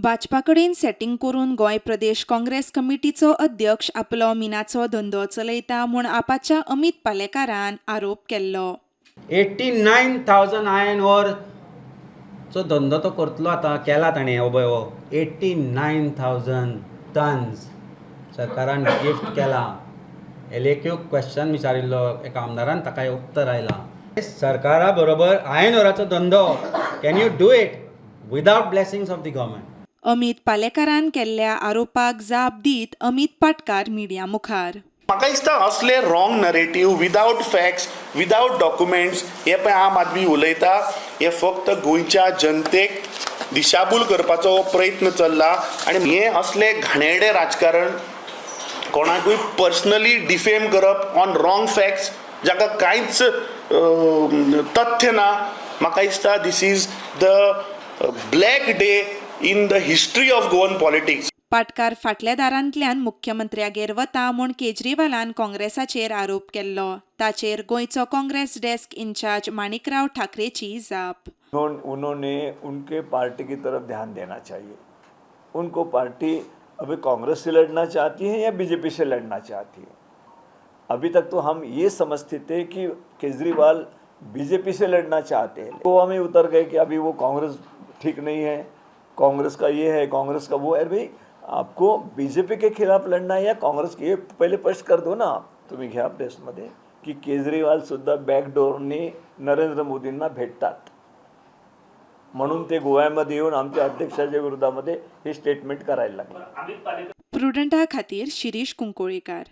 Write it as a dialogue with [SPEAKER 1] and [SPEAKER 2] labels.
[SPEAKER 1] भाजपा कडेन सेटिंग करून गोंय प्रदेश काँग्रेस कमिटीचो अध्यक्ष आपलो मिनाचो धंदो चलयता म्हूण आपाच्या अमित पालेकारान आरोप केल्लो.
[SPEAKER 2] 89,000 आयर्न ओरचो धंदो तो करतलो आतां केला ताणें हो 89,000 टन्स सरकारान गिफ्ट केला. लेख्यो क्वेश्चन विचारिल्लो एका आमदारान ताका उत्तर आयलां. सरकारा बरोबर आयर्न ओराचो धंदो can you do it without blessings of the government.
[SPEAKER 1] Amit पालेकारान केल्ल्या आरोपाक जाप दीत अमित पाटकार मिडिया मुखार.
[SPEAKER 3] म्हाका दिसता असले wrong narrative without facts without documents हे पळय आम आदमी उलयता हे फक्त गोंयच्या जनतेक दिशाभूल करपाचो प्रयत्न चल्ला आनी हे असले घाणेरडे राजकारण कोणाकूय पर्सनली डिफेम करप ऑन रॉंग फॅक्ट्स जाका कांयच तथ्य ना. म्हाका दिसता this is the black day in the history of Goan politics.
[SPEAKER 1] Patkar फाटल्या दारांतल्यान मुख्यमंत्र्यागेर वता म्हूण केजरीवालान काँग्रेसाचेर आरोप केल्लो. ताचेर गोंयचो काँग्रेस डेस्क इन्चार्ज माणिकराव ठाकरेची जाप.
[SPEAKER 4] उन्होंने उनके पार्टी की तरफ ध्यान देना चाहिए. उनको पार्टी अभी कांग्रेस से लड़ना चाहती है या बीजेपी से लड़ना चाहती है. अभी तक तो हम ये समझते थे कि केजरीवाल बीजेपी से लड़ना चाहते हैं. गोवा में उतर गए कि अभी वो कांग्रेस ठीक नहीं है, कांग्रेस का ये है, कांग्रेस का वो है. भाई आपको बीजेपी के खिलाफ लड़ना है या काँग्रेस के, पहिले स्पष्ट कर दो ना. तुम्ही घ्या प्रेसमध्ये की केजरीवाल सुद्धा बॅकडोरने नरेंद्र मोदींना भेटतात म्हणून ते गोव्यामध्ये येऊन आमच्या अध्यक्षाच्या विरोधामध्ये हे स्टेटमेंट करायला लागले.
[SPEAKER 1] प्रुडंटा खातीर शिरीष कुंकोळेकार.